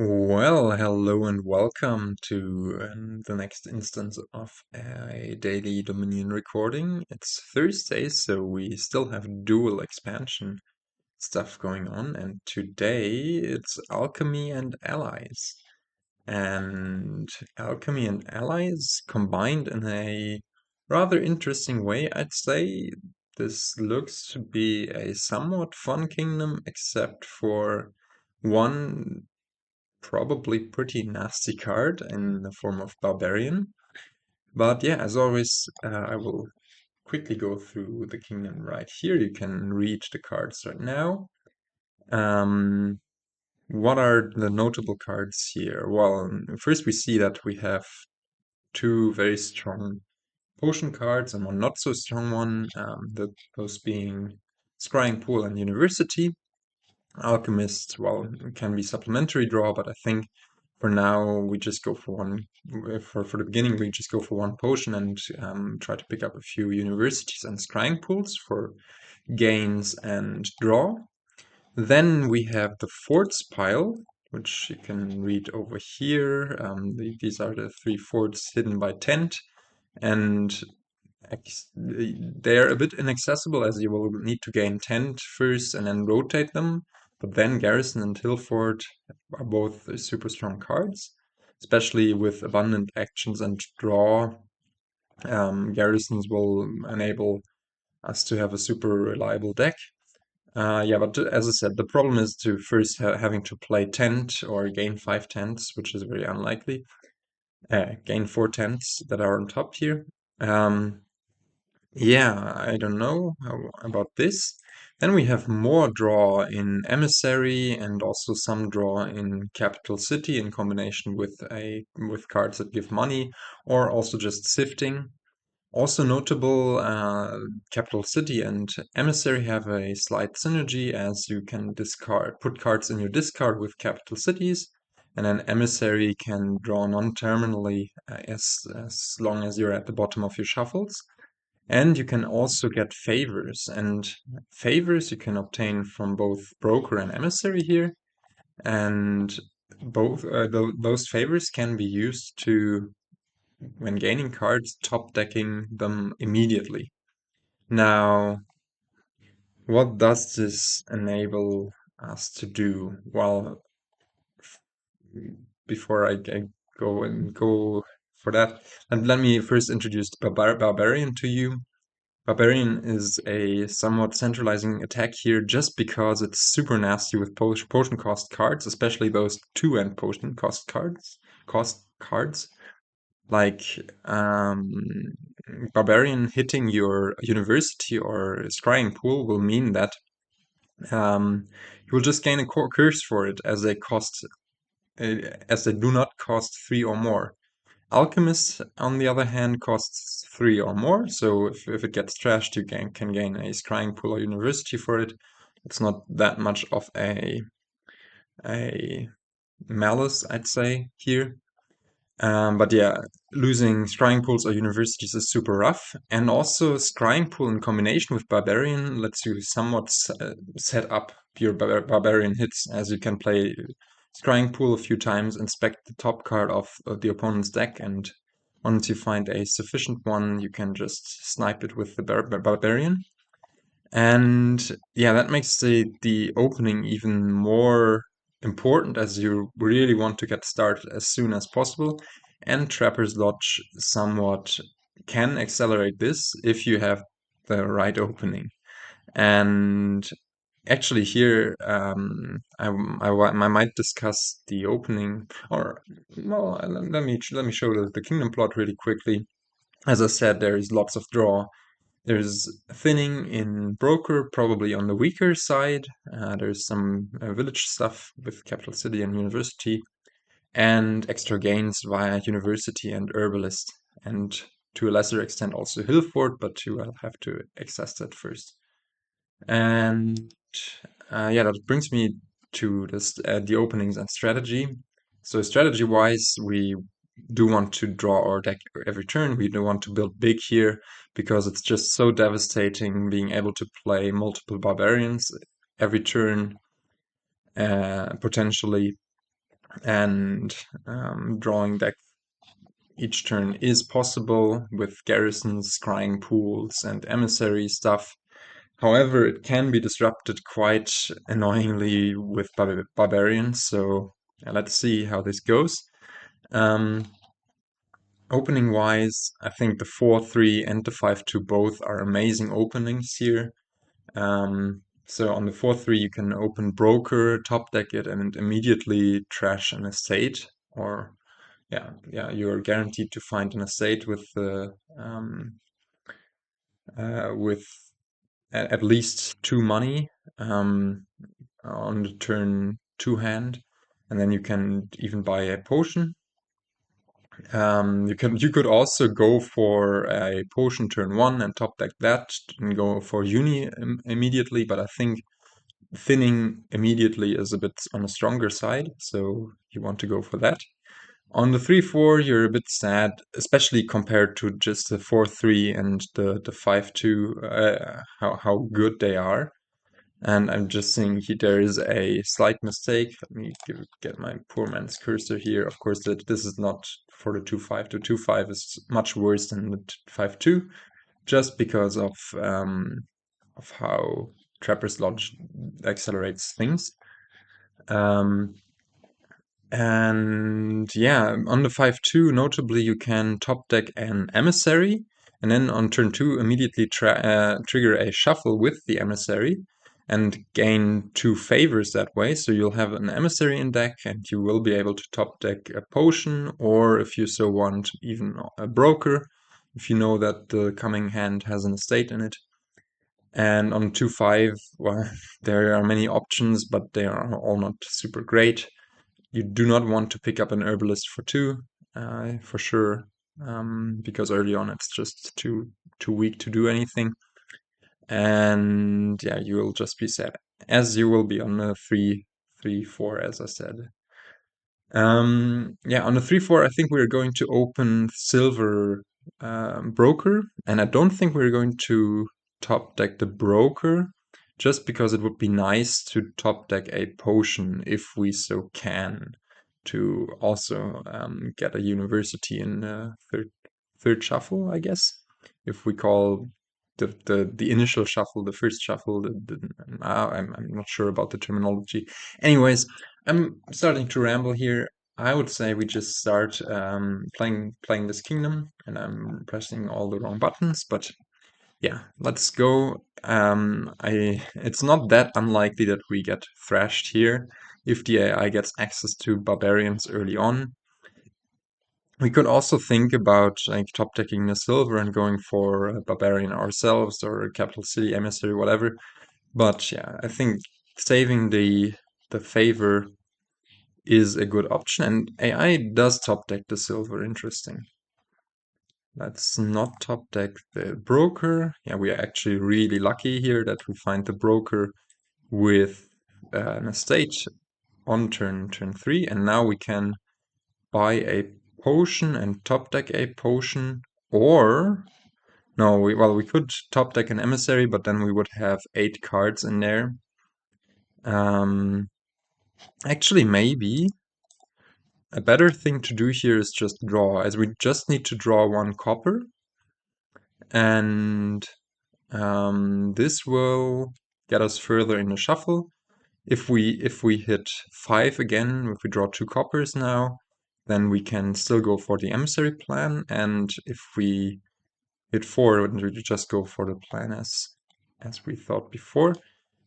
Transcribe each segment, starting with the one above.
Well, hello and welcome to the next instance of a daily Dominion recording. It's Thursday, so we still have dual expansion stuff going on, and today it's Alchemy and Allies. And Alchemy and Allies combined in a rather interesting way, I'd say. This looks to be a somewhat fun kingdom, except for one probably pretty nasty card in the form of Barbarian. But yeah, as always, I will quickly go through the kingdom right here. You can read the cards right now. Um, what are the notable cards here? Well, first we see that we have two very strong potion cards and one not so strong one, those being Scrying Pool and University. Alchemist, well, can be supplementary draw, but I think for now we just go for one. For the beginning, we just go for one potion and try to pick up a few universities and scrying pools for gains and draw. Then we have the forts pile, which you can read over here. These are the three forts hidden by tent, and they're a bit inaccessible as you will need to gain tent first and then rotate them. But then Garrison and Hillfort are both super strong cards, especially with abundant actions and draw. Garrisons will enable us to have a super reliable deck. Yeah, but as I said, the problem is to first having to play tent or gain 5 tents, which is very unlikely. Gain 4 tents that are on top here. Yeah, I don't know about this. Then we have more draw in Emissary and also some draw in Capital City in combination with cards that give money or also just sifting. Also notable, Capital City and Emissary have a slight synergy as you can put cards in your discard with Capital Cities, and then Emissary can draw non-terminally as long as you're at the bottom of your shuffles. And you can also get favors, and favors you can obtain from both broker and emissary here, and both those favors can be used to, when gaining cards, top decking them immediately. Now, what does this enable us to do? Well, before I go for that, and let me first introduce Barbarian to you. Barbarian is a somewhat centralizing attack here just because it's super nasty with potion cost cards, especially those 2-end potion cost cards. Like Barbarian hitting your university or scrying pool will mean that you will just gain a curse for it as they do not cost 3 or more. Alchemist, on the other hand, costs 3 or more, so if it gets trashed, you can gain a Scrying Pool or University for it. It's not that much of a malice, I'd say, here. But yeah, losing Scrying Pools or Universities is super rough, and also Scrying Pool in combination with Barbarian lets you somewhat set up your Barbarian hits, as you can play Scrying Pool a few times, inspect the top card of the opponent's deck, and once you find a sufficient one, you can just snipe it with the Barbarian. And yeah, that makes the opening even more important as you really want to get started as soon as possible. And Trapper's Lodge somewhat can accelerate this if you have the right opening. And actually here, I might discuss the opening, or well, let me show the kingdom plot really quickly. As I said, there is lots of draw. There's thinning in broker, probably on the weaker side. There's some village stuff with capital city and university, and extra gains via university and herbalist, and to a lesser extent also Hillfort, but you will have to access that first. And yeah, that brings me to the openings and strategy. So strategy-wise, we do want to draw our deck every turn. We do want to build big here because it's just so devastating being able to play multiple barbarians every turn, potentially. and drawing deck each turn is possible with garrisons, scrying pools, and emissary stuff. However, it can be disrupted quite annoyingly with Barbarians, so let's see how this goes. Opening wise, I think the 4-3 and the 5-2 both are amazing openings here. So on the 4-3 you can open Broker, top deck it, and immediately trash an estate. Or you're guaranteed to find an estate with with at least 2 money on the turn 2 hand, and then you can even buy a potion. You could also go for a potion turn 1 and top deck that and go for uni immediately, but I think thinning immediately is a bit on the stronger side, so you want to go for that. On the 3-4, you're a bit sad, especially compared to just the 4-3 and the 5-2, how good they are. And I'm just seeing there is a slight mistake. Let me get my poor man's cursor here. Of course, this is not for the 2-5. The 2-5 is much worse than the 5-2, just because of how Trapper's Lodge accelerates things. And yeah, on the 5-2, notably, you can top deck an Emissary, and then on turn 2, immediately trigger a shuffle with the Emissary and gain 2 favors that way. So you'll have an Emissary in deck, and you will be able to top deck a potion, or if you so want, even a Broker, if you know that the coming hand has an estate in it. And on 2-5, well, there are many options, but they are all not super great. You do not want to pick up an Herbalist for 2, for sure, because early on it's just too weak to do anything. And yeah, you will just be sad, as you will be on the 3-4, as I said. Yeah, on the 3-4, I think we're going to open Silver Broker, and I don't think we're going to top deck the Broker, just because it would be nice to top deck a potion if we so can, to also get a university in third shuffle, I guess, if we call the initial shuffle the first shuffle. I'm not sure about the terminology. Anyways, I'm starting to ramble here. I would say we just start playing this kingdom, and I'm pressing all the wrong buttons, but yeah, let's go. It's not that unlikely that we get thrashed here if the AI gets access to barbarians early on. We could also think about like top decking the silver and going for a barbarian ourselves or a capital city emissary, whatever. But yeah, I think saving the favor is a good option, and AI does top deck the silver. Interesting. Let's not top deck the broker. Yeah, we are actually really lucky here that we find the broker with an estate on turn 3, and now we can buy a potion and top deck a potion, or no, we could top deck an emissary, but then we would have 8 cards in there. Actually, maybe a better thing to do here is just draw, as we just need to draw 1 copper, and this will get us further in the shuffle. If we hit 5 again, if we draw 2 coppers now, then we can still go for the emissary plan, and if we hit 4, we just go for the plan as we thought before.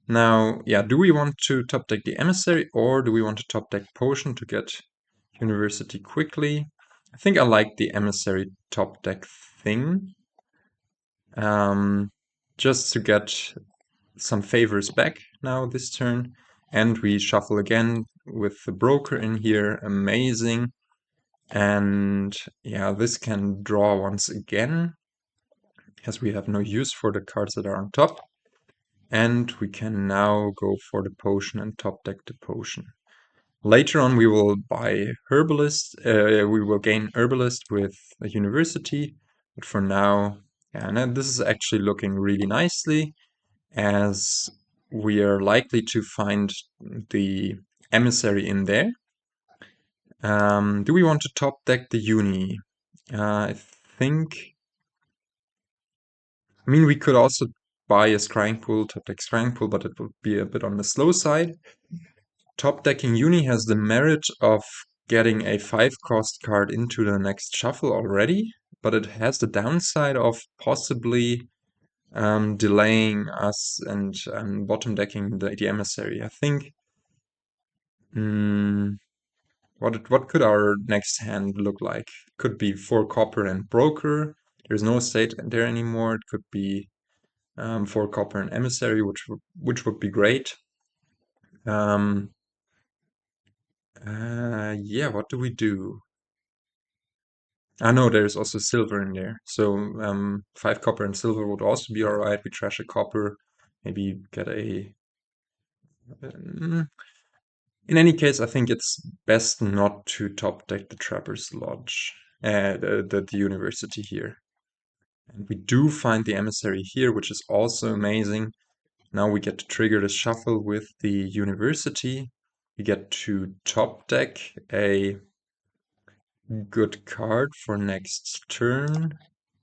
Now, yeah, do we want to top deck the emissary, or do we want to top deck potion to get university quickly? I think I like the emissary top deck thing, just to get some favors back now this turn. And we shuffle again with the broker in here. Amazing. And yeah, this can draw once again, as we have no use for the cards that are on top. And we can now go for the potion and top deck the potion. Later on, we will buy Herbalist. We will gain Herbalist with a university. But for now, yeah, and this is actually looking really nicely, as we are likely to find the emissary in there. Do we want to top deck the uni? I think... I mean, we could also buy a Scrying pool, top deck Scrying pool, but it would be a bit on the slow side. Top decking uni has the merit of getting a 5-cost card into the next shuffle already, but it has the downside of possibly delaying us and bottom decking the Emissary. I think... what could our next hand look like? Could be 4 copper and broker. There's no estate there anymore. It could be 4 copper and emissary, which would be great. Yeah, what do we do? No, there's also silver in there. So 5 copper and silver would also be alright. We trash a copper, maybe get a... in any case, I think it's best not to top deck the Trapper's Lodge, the university here. And we do find the emissary here, which is also amazing. Now we get to trigger the shuffle with the university. We get to top deck a good card for next turn.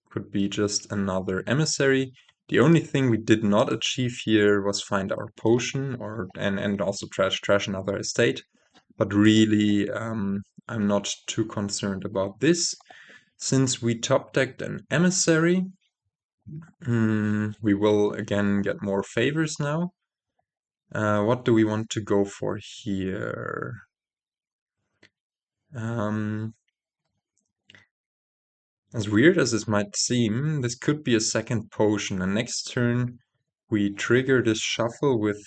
Could be just another emissary. The only thing we did not achieve here was find our potion and also trash another estate. But really, I'm not too concerned about this. Since we top decked an emissary, we will again get more favors now. What do we want to go for here? As weird as this might seem, this could be a second potion, and next turn we trigger this shuffle with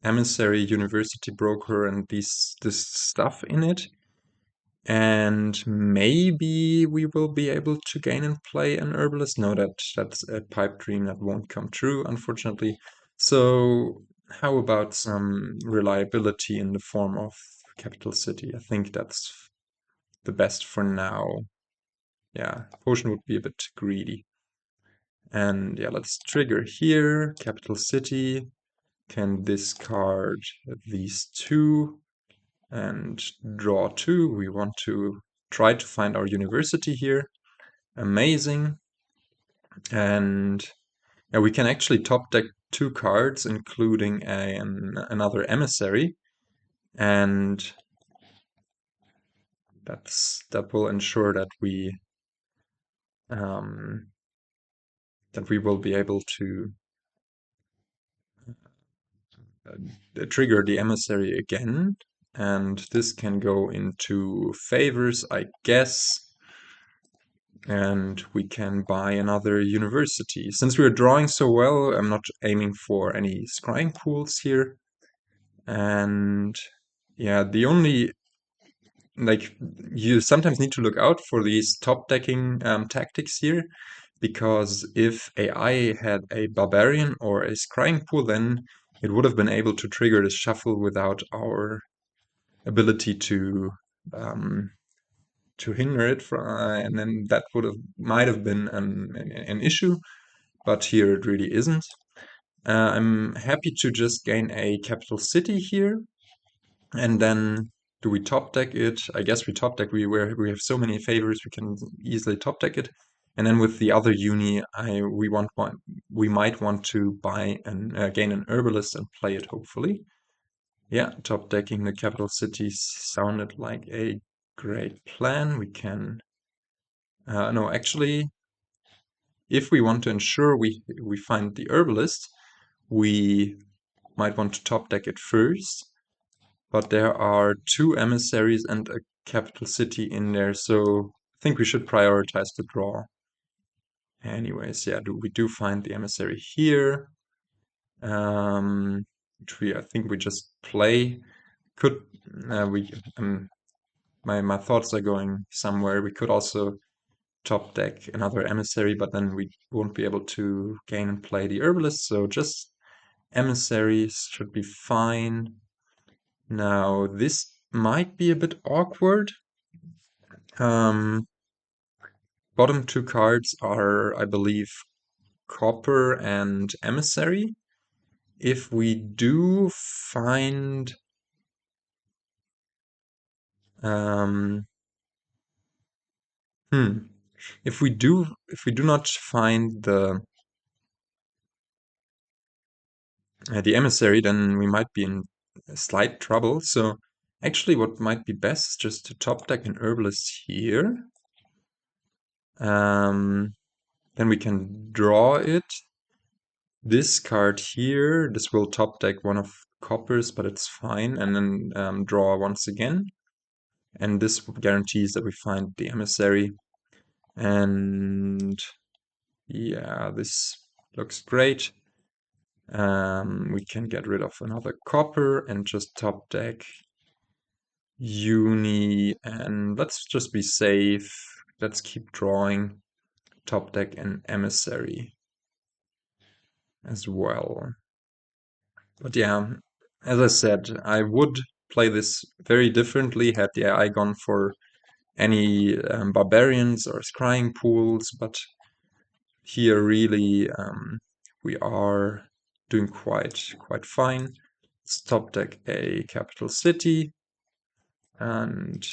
Emissary, University Broker, and this stuff in it. And maybe we will be able to gain and play an Herbalist. No, that's a pipe dream that won't come true, unfortunately. So how about some reliability in the form of Capital City? I think that's the best for now. Yeah, potion would be a bit greedy. And yeah, let's trigger here, Capital City, can discard these 2 and draw 2. We want to try to find our university here. Amazing. And yeah, we can actually top deck 2 cards, including another emissary. And that will ensure that we will be able to trigger the emissary again. And this can go into favors, I guess. And we can buy another university. Since we're drawing so well, I'm not aiming for any scrying pools here. And yeah, the only... like, you sometimes need to look out for these top decking tactics here, because if AI had a Barbarian or a Scrying pool, then it would have been able to trigger this shuffle without our ability to hinder it, and then that might have been an issue, but here it really isn't. I'm happy to just gain a capital city here, and then do we top deck it? I guess we top deck. We have so many favors, we can easily top deck it. And then with the other uni, we might want to buy and gain an herbalist and play it, hopefully. Yeah, top decking the capital cities sounded like a great plan. We can... no, actually, if we want to ensure we find the herbalist, we might want to top deck it first. But there are 2 emissaries and a capital city in there, so I think we should prioritize the draw. Anyways, yeah, we do find the emissary here, which I think we just play. Could my thoughts are going somewhere. We could also top deck another emissary, but then we won't be able to gain and play the herbalist, so just emissaries should be fine. Now, this might be a bit awkward. Bottom 2 cards are, I believe, copper and emissary. If we do find... Um, hmm. If we do not find the emissary, then we might be in slight trouble. So actually, what might be best is just to top deck an herbalist here. Then we can draw it. This card here, this will top deck one of coppers, but it's fine. And then draw once again. And this guarantees that we find the emissary. And yeah, this looks great. We can get rid of another copper and just top deck uni, and let's just be safe. Let's keep drawing. Top deck an emissary as well. But yeah, as I said, I would play this very differently had the AI gone for any barbarians or scrying pools, but here really we are doing quite fine. Let's top deck a capital city and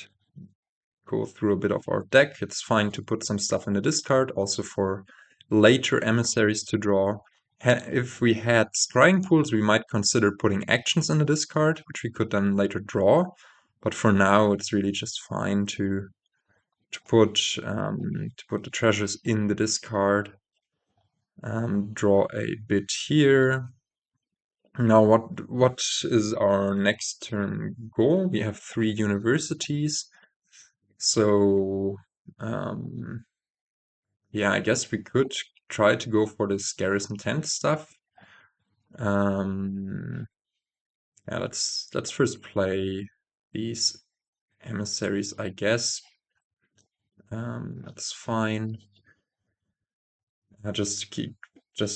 go through a bit of our deck. It's fine to put some stuff in the discard, also for later emissaries to draw. If we had scrying pools, we might consider putting actions in the discard, which we could then later draw. But for now, it's really just fine to put the treasures in the discard. Draw a bit here. Now, what is our next turn goal? We have 3 universities. So, yeah, I guess we could try to go for this garrison tent stuff. Yeah, let's first play these emissaries, I guess. That's fine. Just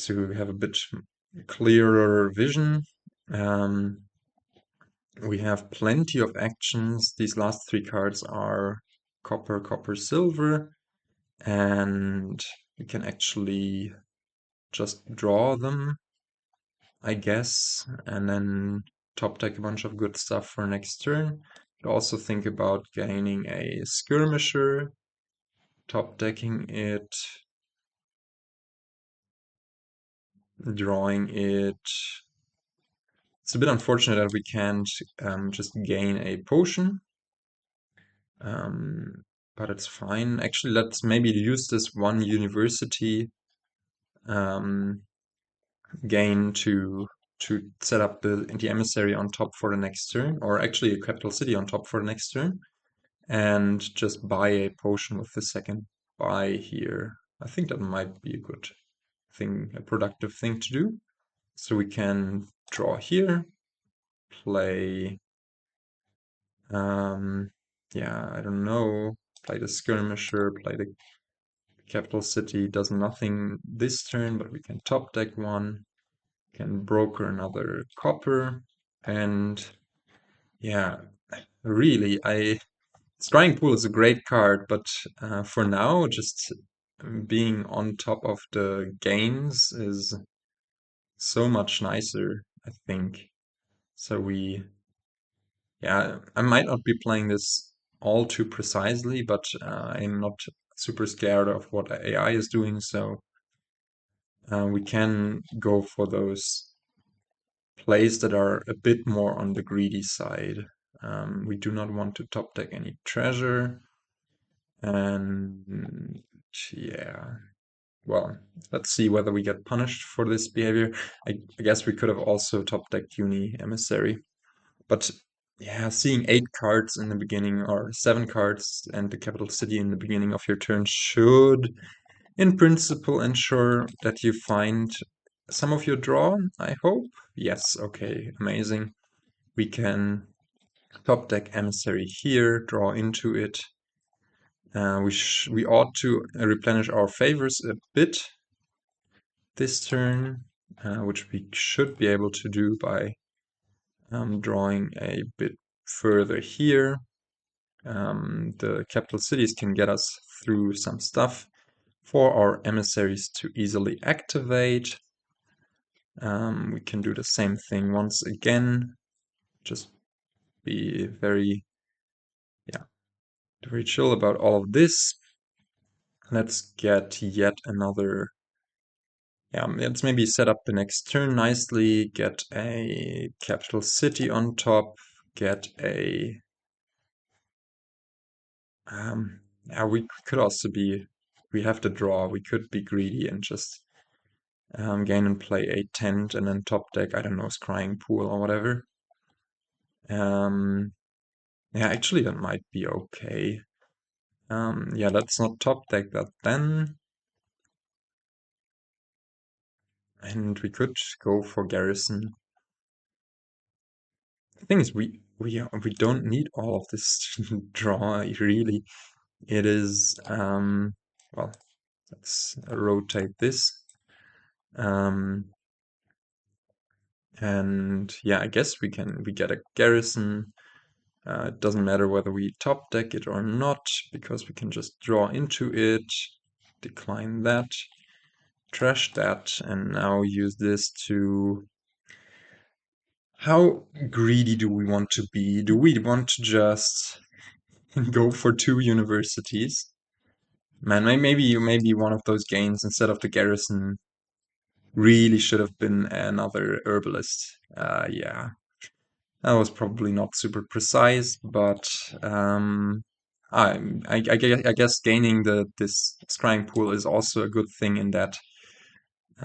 to have a bit clearer vision. We have plenty of actions. These last 3 cards are copper, copper, silver, and we can actually just draw them, I guess, and then top deck a bunch of good stuff for next turn. Could also think about gaining a Skirmisher, top decking it, drawing it. It's a bit unfortunate that we can't just gain a potion, but it's fine. Actually, let's maybe use this one university gain to set up the emissary on top for the next turn, or actually a capital city on top for the next turn, and just buy a potion with the second buy here. I think that might be a good thing, a productive thing to do. So we can draw here, play, yeah, I don't know, play the Skirmisher, play the capital city, does nothing this turn, but we can top deck one, can broker another copper, and yeah, really, Scrying Pool is a great card, but for now, just being on top of the gains is so much nicer, I think. So yeah, I might not be playing this all too precisely, but I'm not super scared of what AI is doing, so we can go for those plays that are a bit more on the greedy side. We do not want to top deck any treasure. And yeah, well, let's see whether we get punished for this behavior. I guess we could have also top decked Uni Emissary. But yeah, seeing 8 cards in the beginning or 7 cards and the capital city in the beginning of your turn should, in principle, ensure that you find some of your draw, I hope. Yes, okay, amazing. We can top deck Emissary here, draw into it. We ought to replenish our favors a bit this turn, which we should be able to do by drawing a bit further here. The capital cities can get us through some stuff for our emissaries to easily activate. We can do the same thing once again, just be very very chill about all of this. Let's get yet another. Yeah, let's maybe set up the next turn nicely, get a capital city on top, get a yeah, we could also be, we have to draw, we could be greedy and just gain and play a tent and then top deck, I don't know, Scrying pool or whatever. Yeah, actually that might be okay. Yeah, let's not top deck that then. And we could go for garrison. The thing is, we don't need all of this draw, really. It is, well, let's rotate this. And yeah, I guess we get a garrison. It doesn't matter whether we top deck it or not, because we can just draw into it, decline that, trash that, and now use this to... How greedy do we want to be? Do we want to just go for 2 universities? Man, maybe one of those gains instead of the garrison really should have been another herbalist. Yeah, that was probably not super precise, but I guess gaining this scrying pool is also a good thing in that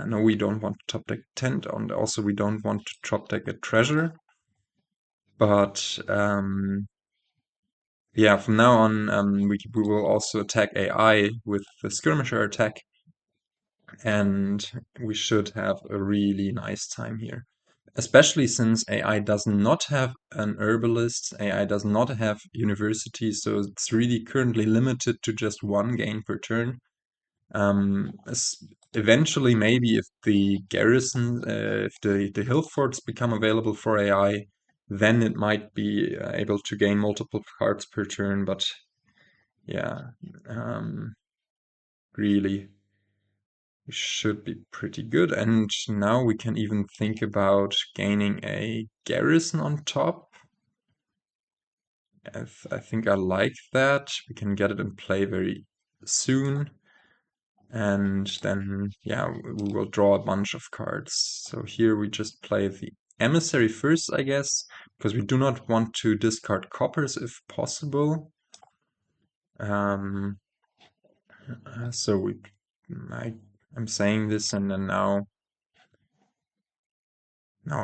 no, we don't want to top deck tent, and also we don't want to top deck a treasure. But yeah, from now on we will also attack AI with the Skirmisher attack, and we should have a really nice time here. Especially since AI does not have an herbalist, AI does not have universities, so it's really currently limited to just 1 gain per turn. Eventually, maybe if the garrison, if the hill forts become available for AI, then it might be able to gain multiple cards per turn, but yeah, really. We should be pretty good. And now we can even think about gaining a garrison on top. I think I like that. We can get it in play very soon. And then, yeah, we will draw a bunch of cards. So here we just play the Emissary first, I guess, because we do not want to discard coppers if possible. So I'm saying this, and then now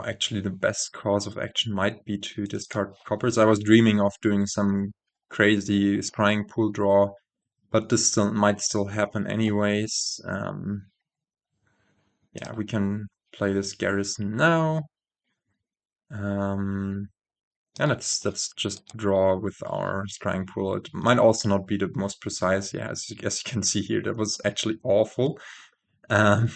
actually, the best course of action might be to discard coppers. I was dreaming of doing some crazy scrying pool draw, but this might still happen anyways. Yeah, we can play this garrison now. And let's just draw with our scrying pool. It might also not be the most precise. Yeah, as you can see here, that was actually awful. Um,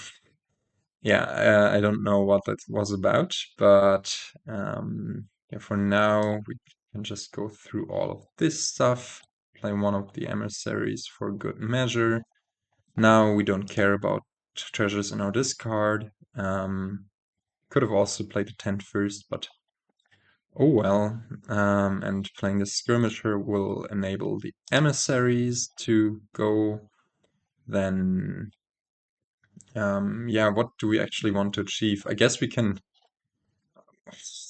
yeah, I don't know what that was about, but yeah, for now we can just go through all of this stuff, play one of the emissaries for good measure. Now we don't care about treasures in our discard. Could have also played the tent first, but oh well. And playing the skirmisher will enable the emissaries to go. Then yeah, what do we actually want to achieve? I guess we can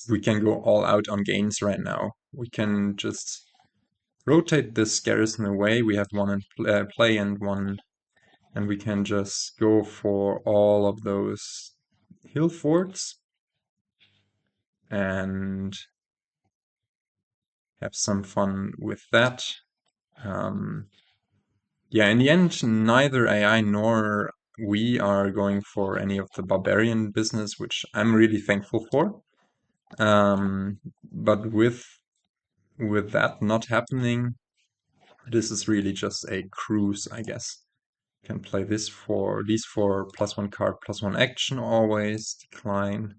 go all out on gains right now. We can just rotate this garrison away. We have 1 in play and 1, and we can just go for all of those hill forts and have some fun with that. Yeah, in the end, neither AI nor we are going for any of the barbarian business, which I'm really thankful for. But with that not happening, this is really just a cruise, I guess. Can play this for these for +1 card, +1 action always, decline,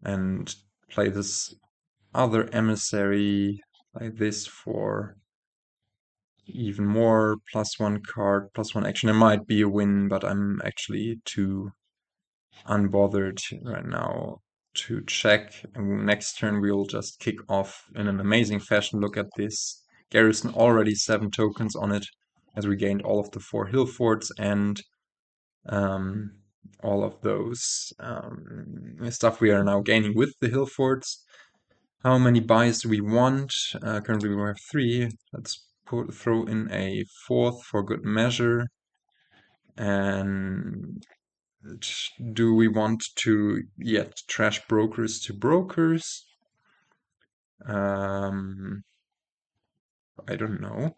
and play this other emissary, play this for even more +1 card, +1 action. It might be a win, but I'm actually too unbothered right now to check. And next turn we'll just kick off in an amazing fashion. Look at this. garrison already 7 tokens on it, as we gained all of the 4 hill forts and all of those stuff we are now gaining with the hill forts. How many buys do we want? Currently we have 3. Let's throw in a 4th for good measure. And do we want to yet trash brokers to brokers? I don't know.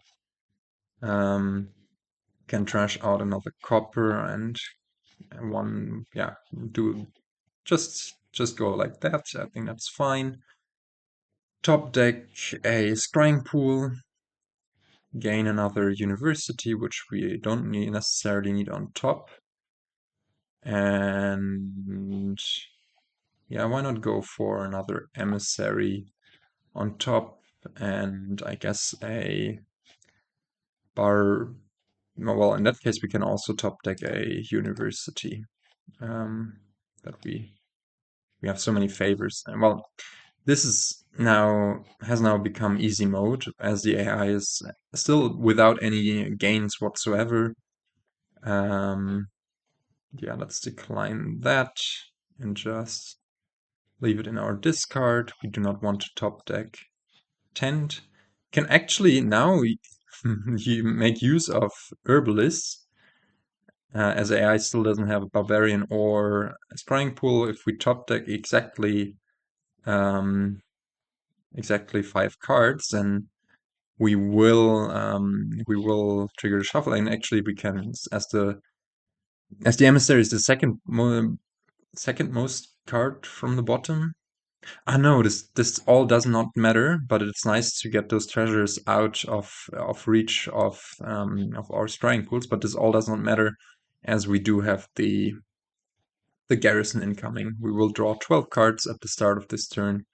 Can trash out another copper and one, yeah, do just go like that. I think that's fine. Top deck a scrying pool, gain another university, which we don't necessarily need on top. And yeah, why not go for another emissary on top, and I guess a well, in that case we can also top deck a university. That we have so many favors. And well, this has now become easy mode, as the AI is still without any gains whatsoever. Yeah, let's decline that and just leave it in our discard. We do not want to top deck Tent. Can actually now you make use of Herbalist, as AI still doesn't have a Barbarian or a Scrying pool. If we top deck exactly 5 cards, then we will trigger the shuffle, and actually we can, as the Emissary is the second most card from the bottom. No, this all does not matter, but it's nice to get those treasures out of reach of our scrying pools. But this all does not matter, as we do have the garrison incoming. We will draw 12 cards at the start of this turn.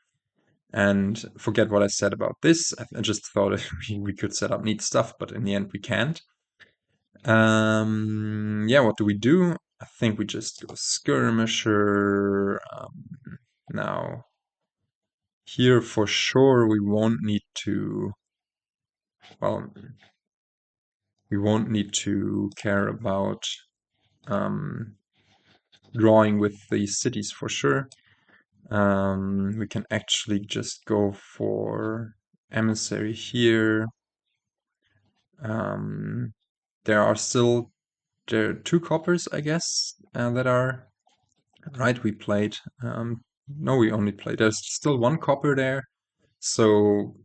And forget what I said about this. I just thought we could set up neat stuff, but in the end we can't. Yeah, what do we do? I think we just go Skirmisher. Now, here for sure we won't need to, well, we won't need to care about drawing with these cities for sure. We can actually just go for Emissary here. There are 2 coppers, I guess, that are right. We played. No, we only played. There's still 1 copper there, so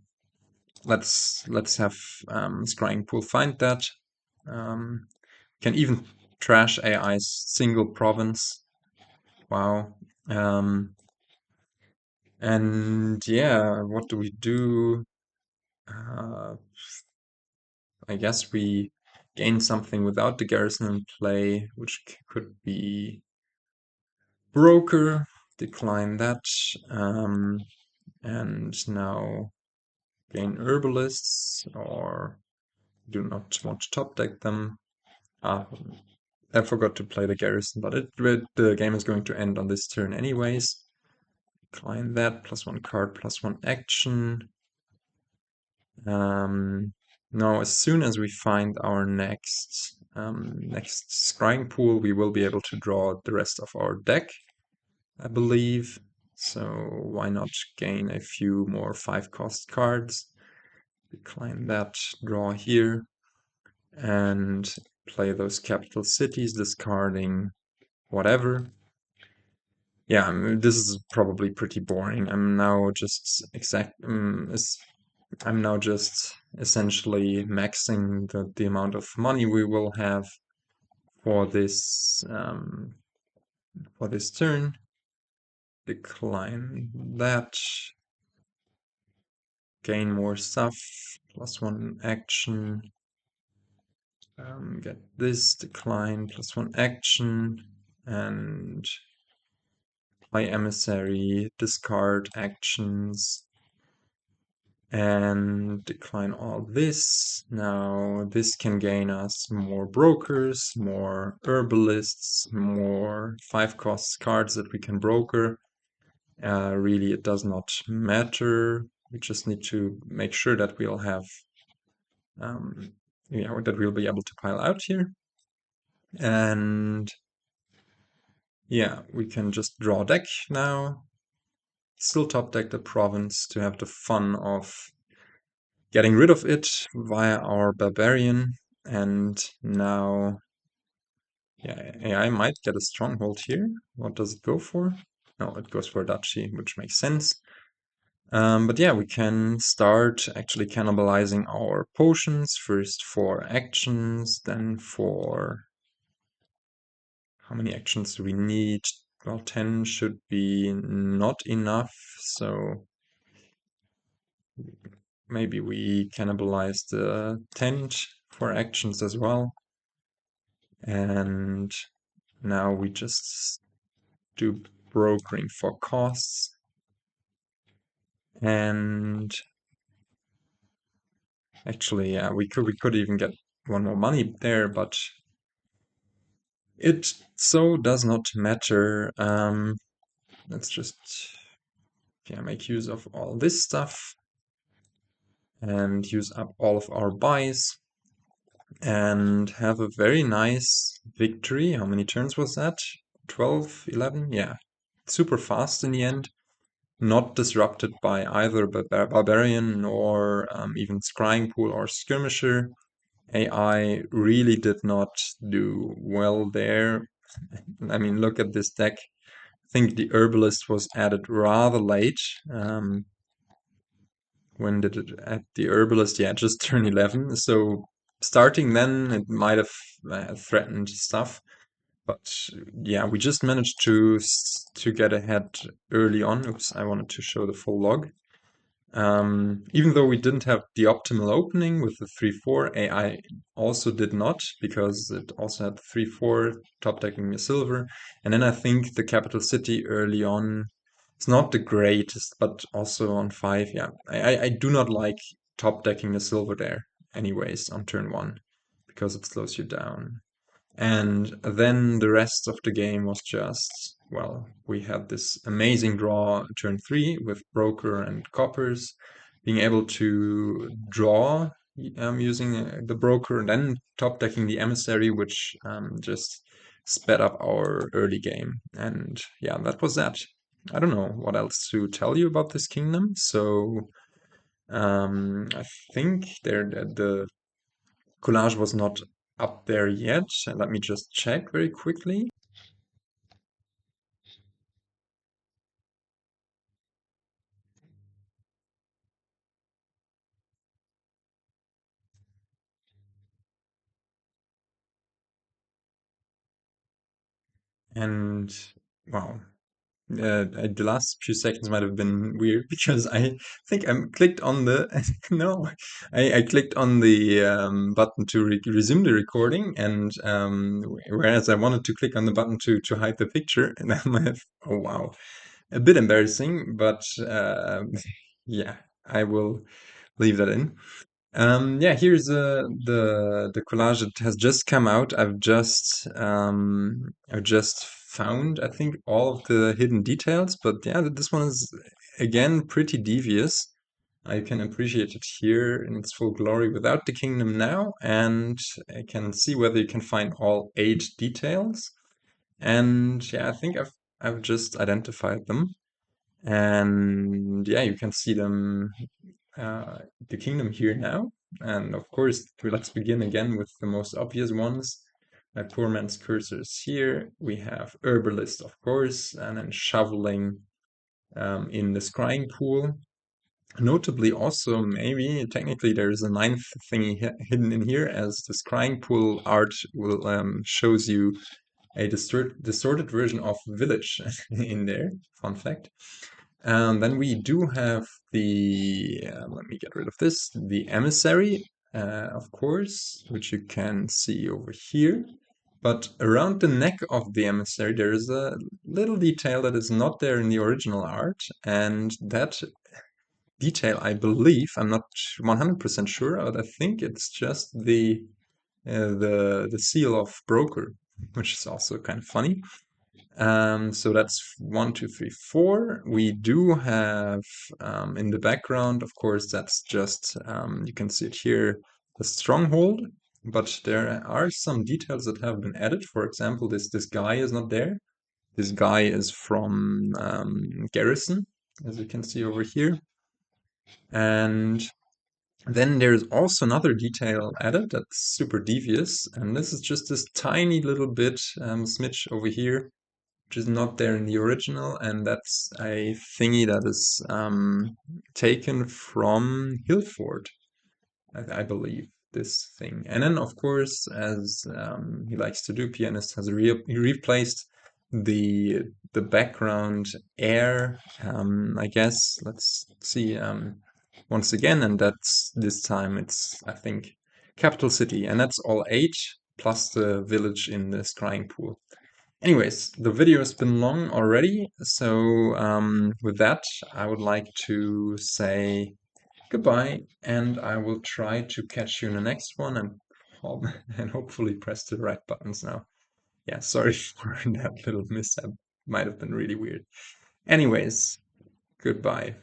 let's have Scrying pool find that. Can even trash AI's single province. Wow. And yeah, what do we do? I guess we gain something without the garrison in play, which could be broker. Decline that. And now gain herbalists, or do not want to top deck them. I forgot to play the garrison, but the game is going to end on this turn anyways. Decline that, +1 card, +1 action. Now, as soon as we find our next scrying pool, we will be able to draw the rest of our deck, I believe. So why not gain a few more 5-cost cards? Decline that, draw here, and play those capital cities, discarding whatever. Yeah, this is probably pretty boring. I'm now just essentially maxing the amount of money we will have for this turn. Decline that. Gain more stuff. +1 action. Get this. Decline. +1 action. And play Emissary. Discard actions. And decline all this. Now this can gain us more brokers, more herbalists, more 5-cost cards that we can broker. Really, it does not matter. We just need to make sure that we'll have yeah, that we'll be able to pile out here. And yeah, we can just draw a deck now. Still top deck the province to have the fun of getting rid of it via our Barbarian. And now, yeah, AI might get a stronghold here. What does it go for? No, it goes for Duchy, which makes sense. But yeah, we can start actually cannibalizing our potions. First for actions, then for... How many actions do we need? Well, 10 should be not enough, so maybe we cannibalize the tent for actions as well. And now we just do brokering for costs. And actually, yeah, we could even get one more money there, but it so does not matter. Let's just, yeah, make use of all this stuff and use up all of our buys and have a very nice victory. How many turns was that? 12, 11? Yeah, super fast in the end. Not disrupted by either Barbarian or even Scrying Pool or Skirmisher. AI really did not do well there. I mean, look at this deck. I think the Herbalist was added rather late. When did it add the Herbalist? Yeah, just turn 11. So starting then, it might have threatened stuff. But yeah, we just managed to get ahead early on. Oops, I wanted to show the full log. Even though we didn't have the optimal opening with the 3-4, AI also did not, because it also had 3-4 top decking the silver. And then I think the capital city early on, it's not the greatest, but also on 5, yeah. I do not like top decking the silver there, anyways, on turn 1, because it slows you down. And then the rest of the game was just, well, we had this amazing draw turn 3 with broker and coppers, being able to draw using the broker and then top decking the emissary, which just sped up our early game. And yeah, that was that. I don't know what else to tell you about this kingdom. So I think the collage was not up there yet. Let me just check very quickly. And wow, the last few seconds might have been weird because I think I clicked on the no, I clicked on the button to resume the recording, and whereas I wanted to click on the button to hide the picture, and I might have, oh wow, a bit embarrassing, but yeah, I will leave that in. Yeah, here's the collage that has just come out. I've just found, I think, all of the hidden details, but yeah, this one is again pretty devious. I can appreciate it here in its full glory without the kingdom now, and I can see whether you can find all 8 details. And yeah, I think I've just identified them. And yeah, you can see them the kingdom here now. And of course, let's begin again with the most obvious ones. Poor man's cursor is here. We have Herbalist, of course, and then shoveling in the scrying pool. Notably, also, maybe technically there is a 9th thingy hidden in here, as the scrying pool art will shows you a distorted version of Village in there. Fun fact. Then we do have the, let me get rid of this, the Emissary, of course, which you can see over here. But around the neck of the Emissary, there is a little detail that is not there in the original art. And that detail, I believe, I'm not 100% sure, but I think it's just the seal of Broker, which is also kind of funny. So that's 1, 2, 3, 4. We do have in the background, of course, that's just you can see it here, the stronghold, but there are some details that have been added. For example, this guy is not there. This guy is from Garrison, as you can see over here. And then there's also another detail added that's super devious, and this is just this tiny little bit smidge over here, which is not there in the original, and that's a thingy that is taken from Hillfort, I believe, this thing. And then, of course, as he likes to do, Pianist has replaced the background air, I guess. Let's see once again, and that's this time it's, I think, capital city, and that's all 8 plus the village in the Scrying pool. Anyways, the video has been long already, so with that, I would like to say goodbye, and I will try to catch you in the next one and hopefully press the right buttons now. Yeah, sorry for that little mishap. Might have been really weird. Anyways, goodbye.